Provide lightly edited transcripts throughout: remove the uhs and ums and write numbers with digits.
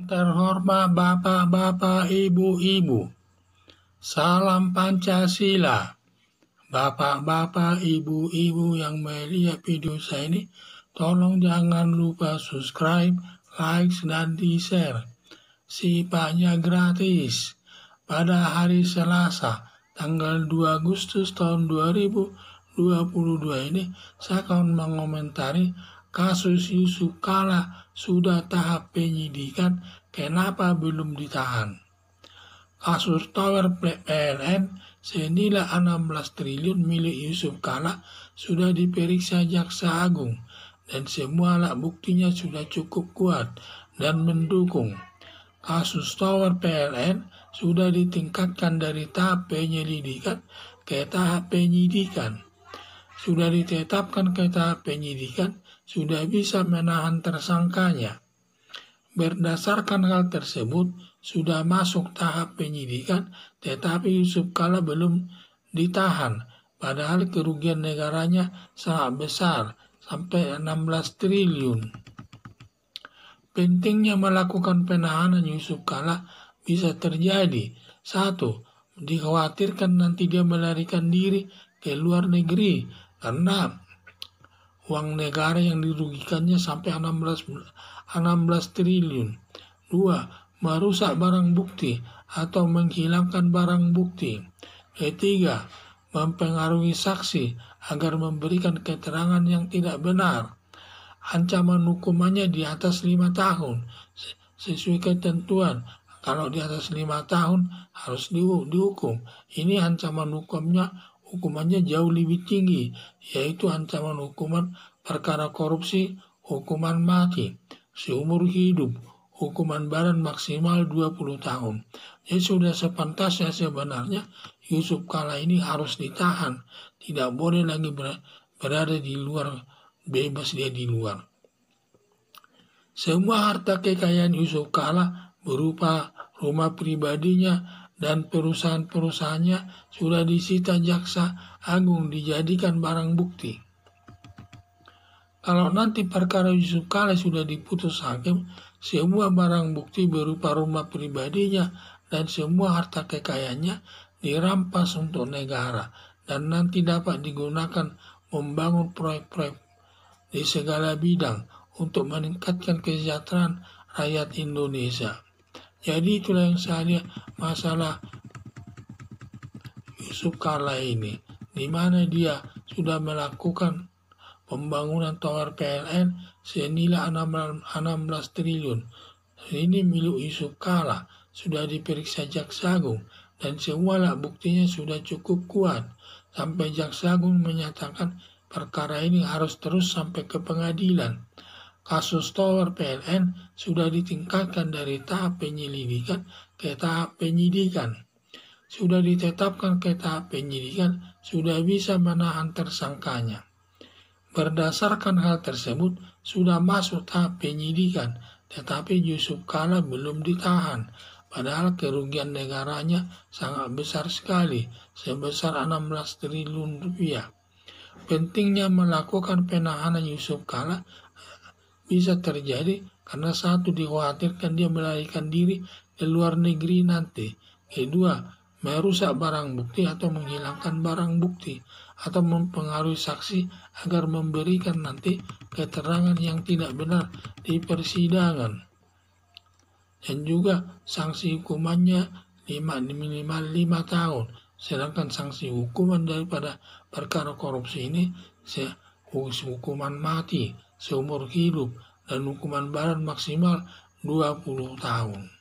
terhormat Bapak-Bapak, Ibu-Ibu, salam Pancasila. Bapak-bapak, ibu-ibu yang melihat video saya ini, tolong jangan lupa subscribe, like, dan di-share. Sifatnya gratis. Pada hari Selasa, tanggal 2 Agustus tahun 2022 ini, saya akan mengomentari kasus Yusuf Kala sudah tahap penyidikan, kenapa belum ditahan. Kasus Tower PLN senilai 16 triliun milik Yusuf Kala sudah diperiksa Jaksa Agung dan semua alat buktinya sudah cukup kuat dan mendukung. Kasus Tower PLN sudah ditingkatkan dari tahap penyelidikan ke tahap penyidikan. Sudah ditetapkan ke tahap penyidikan, sudah bisa menahan tersangkanya. Berdasarkan hal tersebut, sudah masuk tahap penyidikan, tetapi Yusuf Kala belum ditahan, padahal kerugian negaranya sangat besar, sampai 16 triliun. Pentingnya melakukan penahanan Yusuf Kala bisa terjadi. 1. Dikhawatirkan nanti dia melarikan diri ke luar negeri, karena uang negara yang dirugikannya sampai 16 triliun. 2. Merusak barang bukti atau menghilangkan barang bukti. 3. Mempengaruhi saksi agar memberikan keterangan yang tidak benar. Ancaman hukumannya di atas 5 tahun. Sesuai ketentuan, kalau di atas 5 tahun harus dihukum. Ini ancaman hukumannya jauh lebih tinggi, yaitu ancaman hukuman perkara korupsi, hukuman mati, seumur hidup, hukuman badan maksimal 20 tahun. Jadi sudah sepantasnya sebenarnya Yusuf Kala ini harus ditahan. Tidak boleh lagi berada di luar, bebas dia di luar. Semua harta kekayaan Yusuf Kala berupa rumah pribadinya dan perusahaan-perusahaannya sudah disita Jaksa Agung dijadikan barang bukti. Kalau nanti perkara Yusuf Kala sudah diputus hakim, semua barang bukti berupa rumah pribadinya dan semua harta kekayaannya dirampas untuk negara dan nanti dapat digunakan membangun proyek-proyek di segala bidang untuk meningkatkan kesejahteraan rakyat Indonesia. Jadi itulah yang saya lihat masalah Yusuf Kala ini, di mana dia sudah melakukan pembangunan tower PLN senilai 16 triliun. Ini milik Yusuf Kala, sudah diperiksa Jaksa Agung dan semua alat buktinya sudah cukup kuat. Sampai Jaksa Agung menyatakan perkara ini harus terus sampai ke pengadilan. Kasus Tower PLN sudah ditingkatkan dari tahap penyelidikan ke tahap penyidikan. Sudah ditetapkan ke tahap penyidikan, sudah bisa menahan tersangkanya. Berdasarkan hal tersebut, sudah masuk tahap penyidikan, tetapi Yusuf Kala belum ditahan, padahal kerugian negaranya sangat besar sekali, sebesar 16 triliun rupiah. Pentingnya melakukan penahanan Yusuf Kala bisa terjadi karena 1. Dikhawatirkan dia melarikan diri ke luar negeri nanti. 2. Merusak barang bukti atau menghilangkan barang bukti atau mempengaruhi saksi agar memberikan nanti keterangan yang tidak benar di persidangan. Dan juga sanksi hukumannya minimal 5 tahun. Sedangkan sanksi hukuman daripada perkara korupsi ini hukuman mati, seumur hidup, dan hukuman badan maksimal 20 tahun.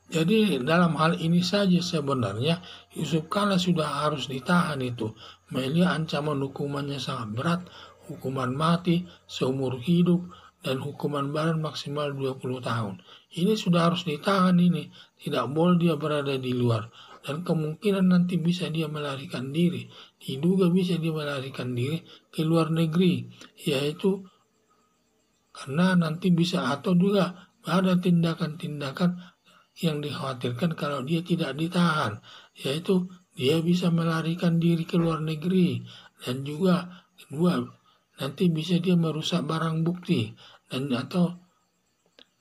Jadi dalam hal ini saja sebenarnya Yusuf Kala sudah harus ditahan itu. Melihat ancaman hukumannya sangat berat, hukuman mati, seumur hidup, dan hukuman badan maksimal 20 tahun. Ini sudah harus ditahan ini, tidak boleh dia berada di luar. Dan kemungkinan nanti bisa dia melarikan diri, diduga bisa dia melarikan diri ke luar negeri, yaitu karena nanti bisa atau juga ada tindakan-tindakan yang dikhawatirkan kalau dia tidak ditahan, yaitu dia bisa melarikan diri ke luar negeri dan juga kedua nanti bisa dia merusak barang bukti dan atau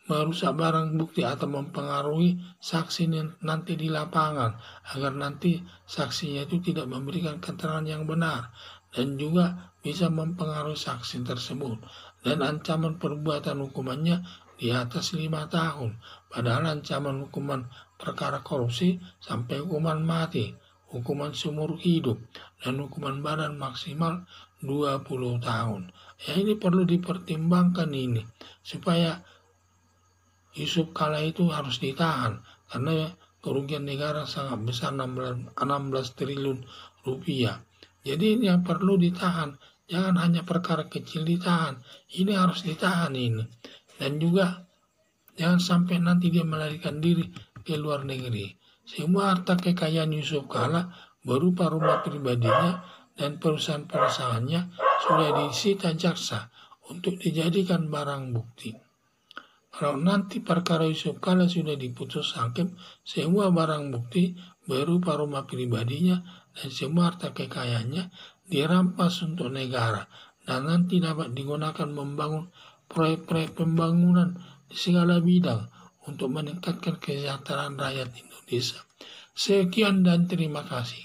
merusak barang bukti atau mempengaruhi saksi nanti di lapangan agar nanti saksinya itu tidak memberikan keterangan yang benar dan juga bisa mempengaruhi saksi tersebut. Dan ancaman perbuatan hukumannya di atas 5 tahun, padahal ancaman hukuman perkara korupsi sampai hukuman mati, hukuman seumur hidup, dan hukuman badan maksimal 20 tahun. Ya, ini perlu dipertimbangkan ini supaya Yusuf Kala itu harus ditahan karena kerugian negara sangat besar, 16 triliun rupiah. Jadi ini yang perlu ditahan, jangan hanya perkara kecil ditahan, ini harus ditahan ini. Dan juga jangan sampai nanti dia melarikan diri ke luar negeri. Semua harta kekayaan Yusuf Kala berupa rumah pribadinya dan perusahaan-perusahaannya sudah disita jaksa untuk dijadikan barang bukti. Kalau nanti perkara Yusuf Kala sudah diputus hakim, semua barang bukti berupa rumah pribadinya dan semua harta kekayaannya dirampas untuk negara dan nanti dapat digunakan membangun proyek-proyek pembangunan di segala bidang untuk meningkatkan kesejahteraan rakyat Indonesia. Sekian dan terima kasih.